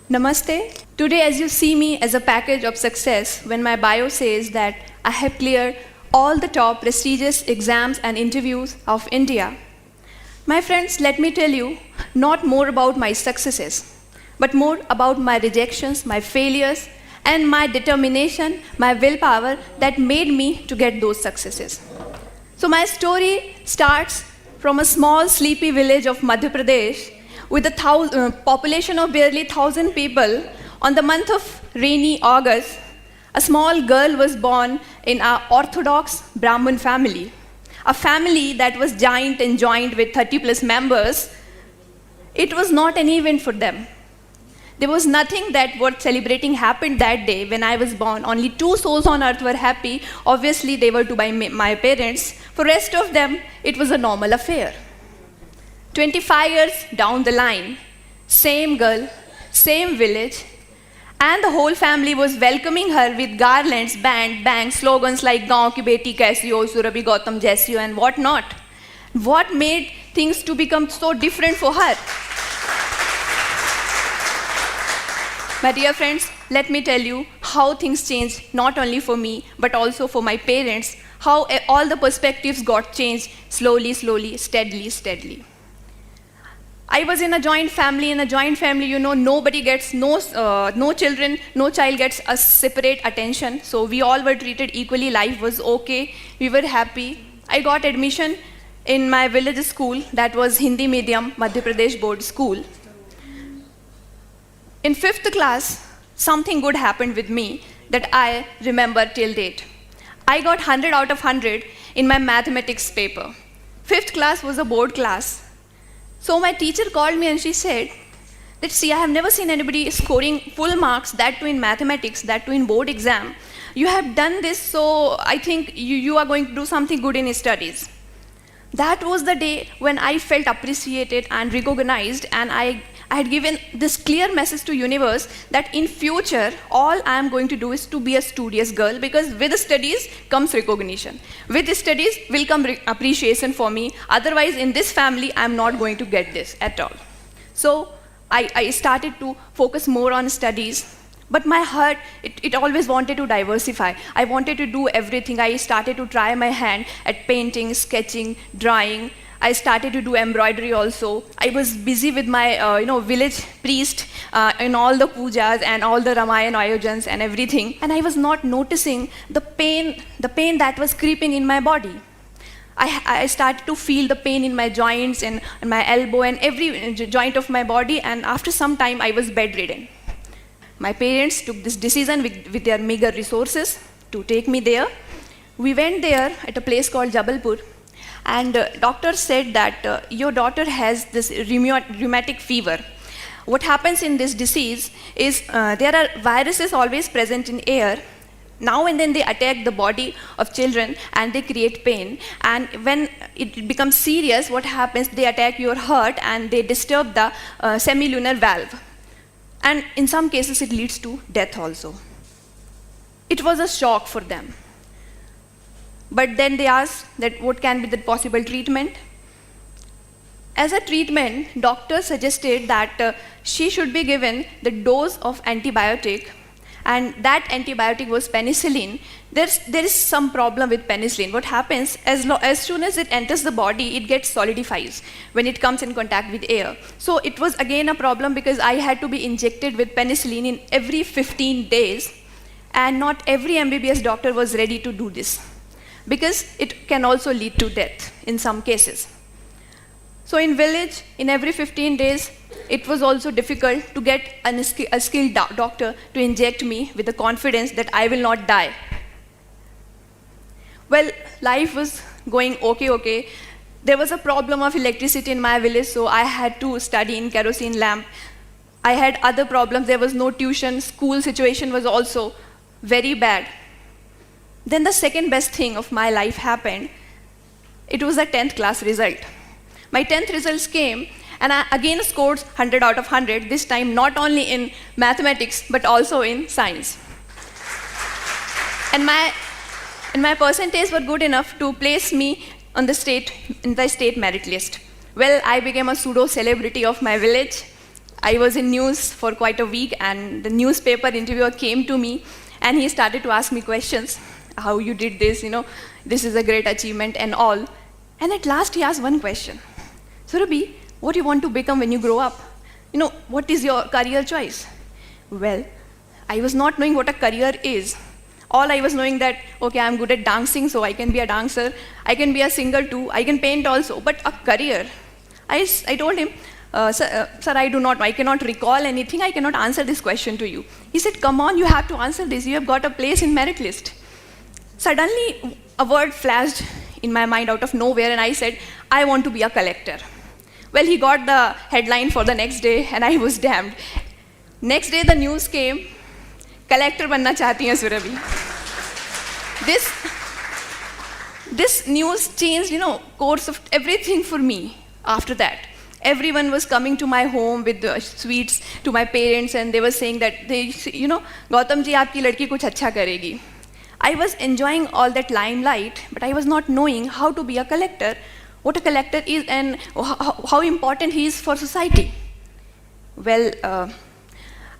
Namaste. Today, as you see me as a package of success, when my bio says that I have cleared all the top prestigious exams and interviews of India. My friends, let me tell you not more about my successes, but more about my rejections, my failures, and my determination, my willpower that made me to get those successes. So my story starts from a small sleepy village of Madhya Pradesh with a population of barely 1,000 people. On the month of rainy August, a small girl was born in an Orthodox Brahmin family, a family that was giant and joined with 30 plus members. It was not an event for them. There was nothing that worth celebrating happened that day when I was born. Only 2 souls on earth were happy. Obviously, they were to my parents. For rest of them, it was a normal affair. 25 years down the line, same girl, same village, and the whole family was welcoming her with garlands, band, bang, slogans like "Gaon ki beti kaisi ho, Surabhi Gautam jaisi ho," and whatnot. What made things to become so different for her? My dear friends, let me tell you how things changed, not only for me, but also for my parents, how all the perspectives got changed slowly, steadily. I was in a joint family. In a joint family, nobody gets, no children, no child gets a separate attention. So we all were treated equally. Life was okay. We were happy. I got admission in my village school, that was Hindi medium, Madhya Pradesh board school. In 5th class, something good happened with me that I remember till date. I got 100 out of 100 in my mathematics paper. 5th class was a board class. So my teacher called me and she said that, see, I have never seen anybody scoring full marks, that too in mathematics, that too in board exam. You have done this, so I think you are going to do something good in studies. That was the day when I felt appreciated and recognized, and I had given this clear message to universe that in future, all I am going to do is to be a studious girl, because with the studies comes recognition. With the studies will come appreciation for me. Otherwise, in this family, I am not going to get this at all. So I started to focus more on studies. But my heart, it always wanted to diversify. I wanted to do everything. I started to try my hand at painting, sketching, drawing. I started to do embroidery also. I was busy with my village priest in all the pujas and all the Ramayana ayojans and everything. And I was not noticing the pain that was creeping in my body. I started to feel the pain in my joints and my elbow and every joint of my body. And after some time, I was bedridden. My parents took this decision with their meager resources to take me there. We went there at a place called Jabalpur, and doctor said that your daughter has this rheumatic fever. What happens in this disease is there are viruses always present in air. Now and then they attack the body of children and they create pain. And when it becomes serious, what happens? They attack your heart and they disturb the semilunar valve. And in some cases, it leads to death also. It was a shock for them. But then they asked that what can be the possible treatment. As a treatment, doctor suggested that she should be given the dose of antibiotic, and that antibiotic was penicillin. There is some problem with penicillin. What happens, as soon as it enters the body, it gets solidifies when it comes in contact with air. So it was again a problem because I had to be injected with penicillin in every 15 days, and not every MBBS doctor was ready to do this, because it can also lead to death in some cases. So in village, in every 15 days, it was also difficult to get a skilled doctor to inject me with the confidence that I will not die. Well, life was going okay. There was a problem of electricity in my village, so I had to study in kerosene lamp. I had other problems. There was no tuition. School situation was also very bad. Then the second best thing of my life happened. It was the 10th class result. My 10th results came, and I again scored 100 out of 100, this time not only in mathematics, but also in science. And my percentage were good enough to place me in the state merit list. Well, I became a pseudo celebrity of my village. I was in news for quite a week, and the newspaper interviewer came to me, and he started to ask me questions, how you did this, this is a great achievement and all. And at last he asked one question, Surabhi, what do you want to become when you grow up? What is your career choice? Well, I was not knowing what a career is. All I was knowing that, okay, I'm good at dancing, so I can be a dancer. I can be a singer too. I can paint also. But a career, I told him, sir, I cannot recall anything. I cannot answer this question to you. He said, come on, you have to answer this. You have got a place in merit list. Suddenly, a word flashed in my mind out of nowhere, and I said, I want to be a collector. Well, he got the headline for the next day, and I was damned. Next day, the news came, collector banna chahti hai Surabhi. This news changed, course of everything for me after that. Everyone was coming to my home with the sweets to my parents, and they were saying that, Gautam ji, aapki ladki kuch acha karegi. I was enjoying all that limelight, but I was not knowing how to be a collector, what a collector is, and how important he is for society. Well,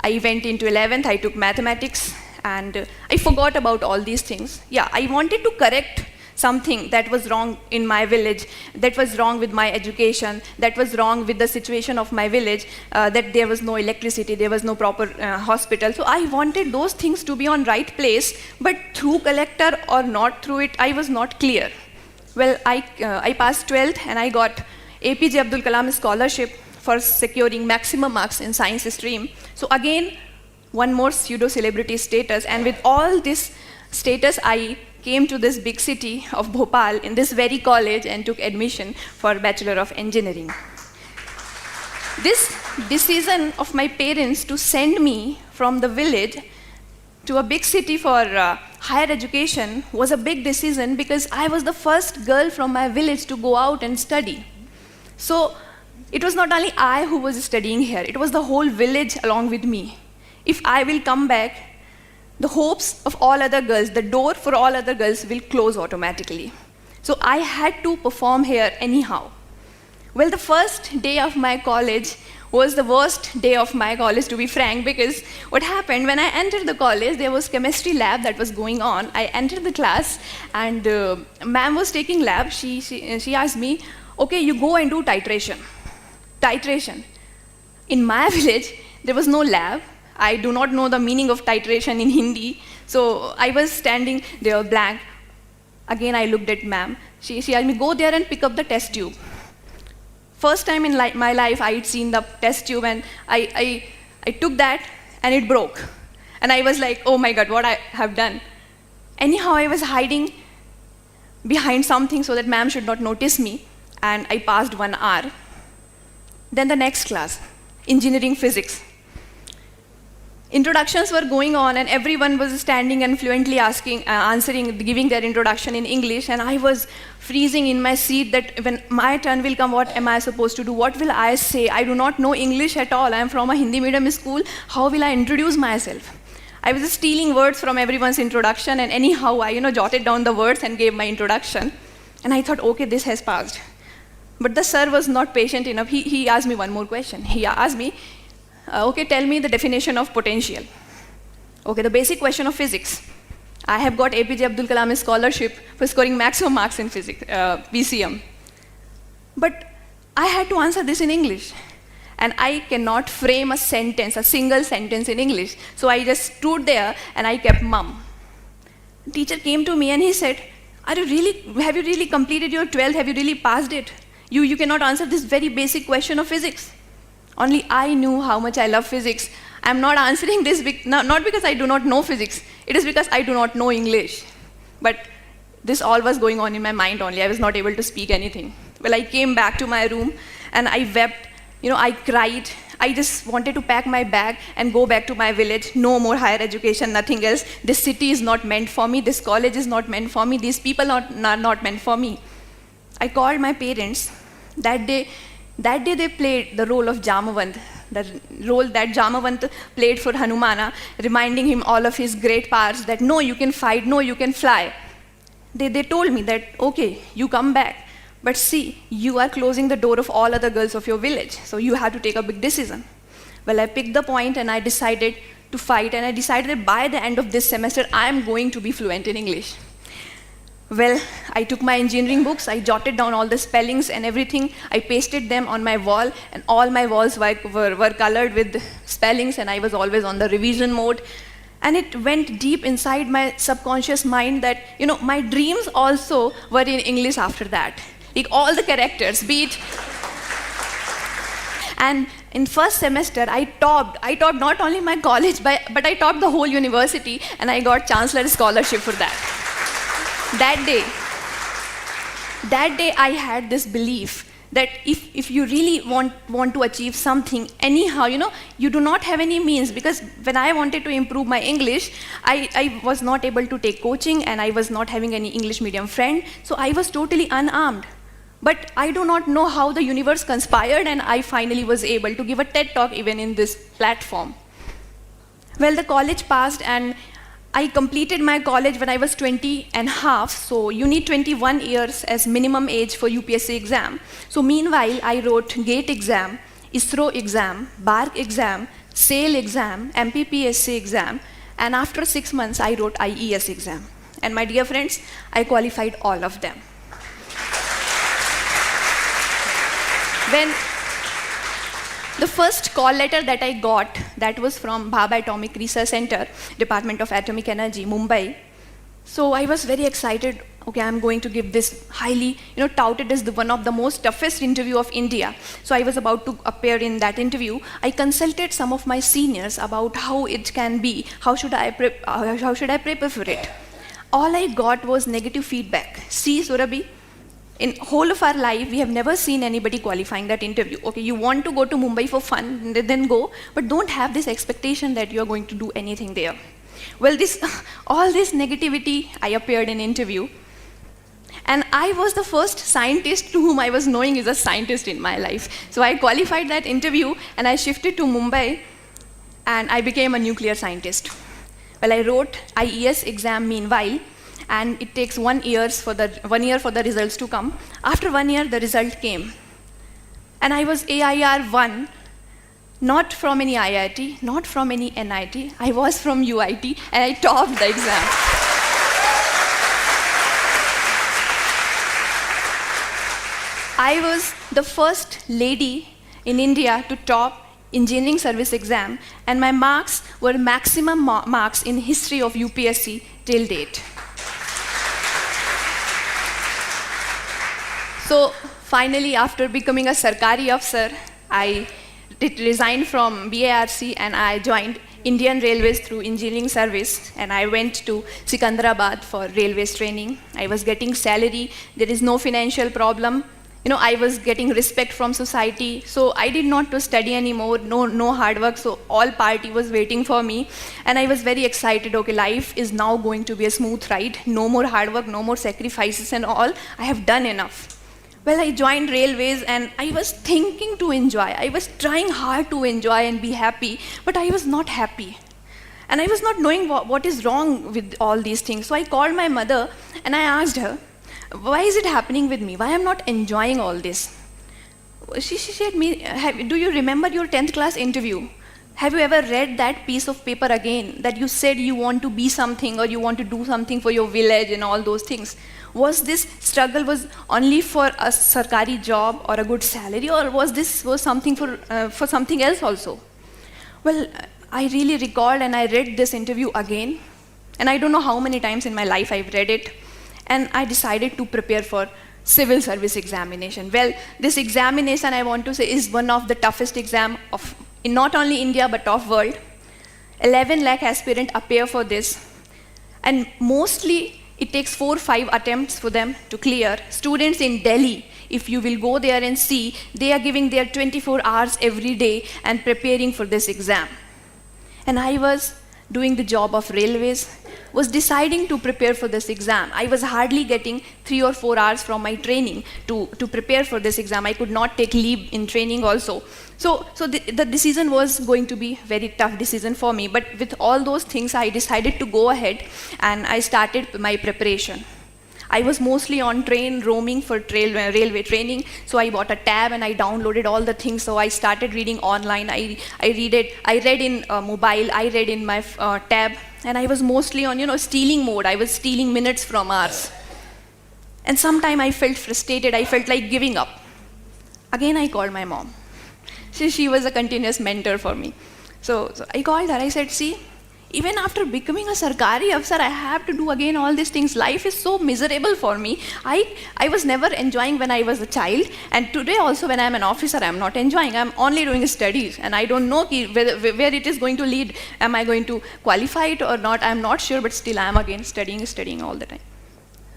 I went into 11th, I took mathematics, and I forgot about all these things. Yeah, I wanted to correct something that was wrong in my village, that was wrong with my education, that was wrong with the situation of my village, that there was no electricity, there was no proper hospital. So I wanted those things to be on right place, but through collector or not through it, I was not clear. Well, I passed 12th, and I got APJ Abdul Kalam scholarship for securing maximum marks in science stream. So again, one more pseudo-celebrity status, and with all this status, I came to this big city of Bhopal in this very college and took admission for Bachelor of Engineering. This decision of my parents to send me from the village to a big city for higher education was a big decision, because I was the first girl from my village to go out and study. So it was not only I who was studying here, it was the whole village along with me. If I will come back, the hopes of all other girls, the door for all other girls will close automatically. So I had to perform here anyhow. Well, the first day of my college was the worst day of my college, to be frank, because what happened, when I entered the college, there was chemistry lab that was going on. I entered the class, and ma'am was taking lab. She asked me, okay, you go and do titration. Titration. In my village, there was no lab. I do not know the meaning of titration in Hindi. So I was standing there blank. Again, I looked at ma'am. She asked me, go there and pick up the test tube. First time in my life, I had seen the test tube, and I took that, and it broke. And I was like, oh my God, what I have done. Anyhow, I was hiding behind something so that ma'am should not notice me, and I passed 1 hour. Then the next class, engineering physics. Introductions were going on, and everyone was standing and fluently answering, giving their introduction in English, and I was freezing in my seat that when my turn will come, what am I supposed to do? What will I say? I do not know English at all. I am from a Hindi medium school. How will I introduce myself? I was just stealing words from everyone's introduction, and anyhow, I jotted down the words and gave my introduction. And I thought, okay, this has passed. But the sir was not patient enough. He asked me one more question. He asked me, okay, tell me the definition of potential. Okay, the basic question of physics. I have got APJ Abdul Kalam scholarship for scoring maximum marks in physics, PCM. But I had to answer this in English. And I cannot frame a sentence, a single sentence in English. So I just stood there and I kept mum. The teacher came to me and he said, have you really completed your 12th? Have you really passed it? You cannot answer this very basic question of physics. Only I knew how much I love physics. I'm not answering this not because I do not know physics. It is because I do not know English. But this all was going on in my mind only. I was not able to speak anything. Well, I came back to my room and I wept. I cried. I just wanted to pack my bag and go back to my village. No more higher education, nothing else. This city is not meant for me. This college is not meant for me. These people are not meant for me. I called my parents. That day they played the role of Jamavant, the role that Jamavant played for Hanumana, reminding him all of his great powers, that no, you can fight, no, you can fly. They told me that, okay, you come back, but see, you are closing the door of all other girls of your village, so you have to take a big decision. Well, I picked the point and I decided to fight, and I decided that by the end of this semester, I am going to be fluent in English. Well, I took my engineering books, I jotted down all the spellings and everything, I pasted them on my wall, and all my walls were colored with spellings, and I was always on the revision mode. And it went deep inside my subconscious mind that, my dreams also were in English after that. Like all the characters, be it. And in first semester, I topped not only my college, but I topped the whole university, and I got Chancellor Scholarship for that. That day I had this belief that if you really want to achieve something, anyhow, you do not have any means, because when I wanted to improve my English, I was not able to take coaching, and I was not having any English medium friend, so I was totally unarmed. But I do not know how the universe conspired, and I finally was able to give a TED talk even in this platform. Well, the college passed, and I completed my college when I was 20 and half, so you need 21 years as minimum age for UPSC exam. So meanwhile, I wrote GATE exam, ISRO exam, BARC exam, SAIL exam, MPPSC exam, and after 6 months, I wrote IES exam. And my dear friends, I qualified all of them. When the first call letter that I got, that was from Bhabha Atomic Research Center, Department of Atomic Energy, Mumbai. So I was very excited. Okay, I'm going to give this highly, touted as one of the most toughest interview of India. So I was about to appear in that interview. I consulted some of my seniors about how it can be, how should I prepare for it. All I got was negative feedback. See, Surabhi, in whole of our life, we have never seen anybody qualifying that interview. Okay, you want to go to Mumbai for fun, then go, but don't have this expectation that you are going to do anything there. Well, all this negativity, I appeared in interview, and I was the first scientist to whom I was knowing is a scientist in my life. So I qualified that interview, and I shifted to Mumbai, and I became a nuclear scientist. Well, I wrote IES exam meanwhile, and it takes 1 year for the results to come. After 1 year, the result came. And I was AIR 1, not from any IIT, not from any NIT, I was from UIT, and I topped the exam. I was the first lady in India to top engineering service exam, and my marks were maximum marks in history of UPSC till date. So finally, after becoming a Sarkari officer, I resigned from BARC and I joined Indian Railways through engineering service, and I went to Sikandrabad for railways training. I was getting salary, there is no financial problem. I was getting respect from society, so I did not to study anymore, no hard work, so all party was waiting for me. And I was very excited, okay, life is now going to be a smooth ride, no more hard work, no more sacrifices and all, I have done enough. Well, I joined railways, and I was thinking to enjoy. I was trying hard to enjoy and be happy, but I was not happy. And I was not knowing what is wrong with all these things. So I called my mother, and I asked her, why is it happening with me? Why I'm not enjoying all this? She said me, do you remember your 10th class interview? Have you ever read that piece of paper again, that you said you want to be something or you want to do something for your village and all those things? Was this struggle was only for a Sarkari job or a good salary, or was something for something else also? Well, I really recalled and I read this interview again, and I don't know how many times in my life I've read it, and I decided to prepare for civil service examination. Well, this examination, I want to say, is one of the toughest exam in not only India but of world. 11 lakh aspirants appear for this, and mostly it takes 4 or 5 attempts for them to clear. Students in Delhi, if you will go there and see, they are giving their 24 hours every day and preparing for this exam. And I was doing the job of railways, was deciding to prepare for this exam. I was hardly getting 3 or 4 hours from my training to prepare for this exam. I could not take leave in training also. So the decision was going to be very tough decision for me, but with all those things, I decided to go ahead and I started my preparation. I was mostly on train roaming for railway training, so I bought a tab and I downloaded all the things. So I started reading online. I read in mobile. I read in my tab, and I was mostly on stealing mode. I was stealing minutes from hours. And sometime I felt frustrated. I felt like giving up. Again, I called my mom. She was a continuous mentor for me. So I called her. I said, see, even after becoming a sarkari afsar, I have to do again all these things. Life is so miserable for me. I was never enjoying when I was a child, and today also when I'm an officer, I'm not enjoying. I'm only doing studies, and I don't know where it is going to lead. Am I going to qualify it or not? I'm not sure, but still I'm again studying all the time.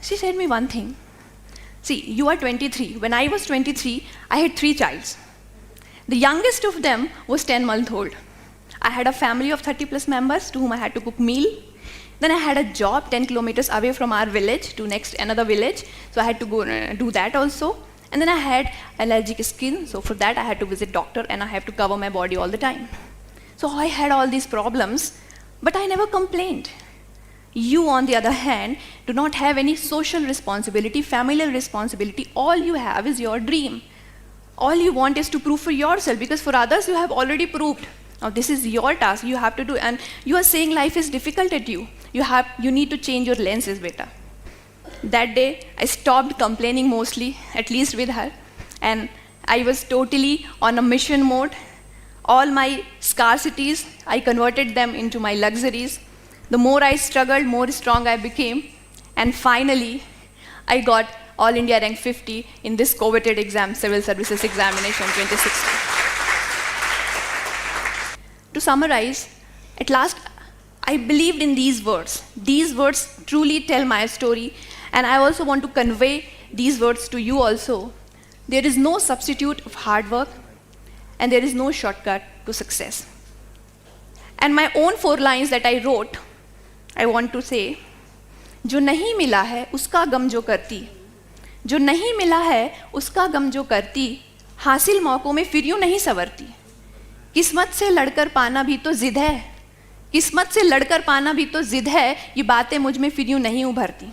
She said me one thing. See, you are 23. When I was 23, I had 3 children. The youngest of them was 10-month old. I had a family of 30 plus members to whom I had to cook meal. Then I had a job 10 kilometers away from our village to another village. So I had to go do that also. And then I had allergic skin. So for that I had to visit doctor and I have to cover my body all the time. So I had all these problems, but I never complained. You, on the other hand, do not have any social responsibility, familial responsibility. All you have is your dream. All you want is to prove for yourself, because for others you have already proved. Now this is your task, you have to do, and you are saying life is difficult at you. You need to change your lenses, beta. That day, I stopped complaining mostly, at least with her, and I was totally on a mission mode. All my scarcities, I converted them into my luxuries. The more I struggled, more strong I became, and finally, I got All India rank 50 in this coveted exam, Civil Services Examination 2016. To summarize, at last, I believed in these words. These words truly tell my story, and I also want to convey these words to you also. There is no substitute of hard work, and there is no shortcut to success. And my own 4 lines that I wrote, I want to say, जो नहीं मिला है उसका गम जो करती, जो नहीं मिला है उसका गम जो करती, हासिल मौकों में फिर यूं नहीं संवरती. किस्मत से लड़कर पाना भी तो जिद है, किस्मत से लड़कर पाना भी तो जिद है, ये बातें मुझ में फिर यूं नहीं उभरती.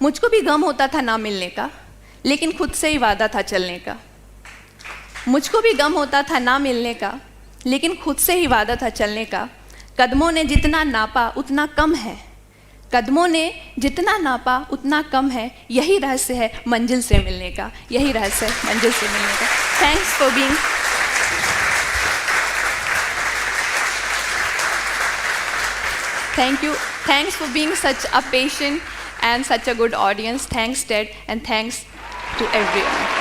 मुझको भी गम होता था ना मिलने का, लेकिन खुद से ही वादा था चलने का. मुझको भी गम होता था ना मिलने का, लेकिन खुद से ही वादा था चलने का. कदमों ने जितना नापा उतना कम है, कदमों ने जितना नापा उतना कम है, यही रहस्य है मंजिल से मिलने का, यही रहस्य है मंजिल से मिलने का. Thanks for being Thank you. Thanks for being such a patient and such a good audience. Thanks, Ted, and thanks to everyone.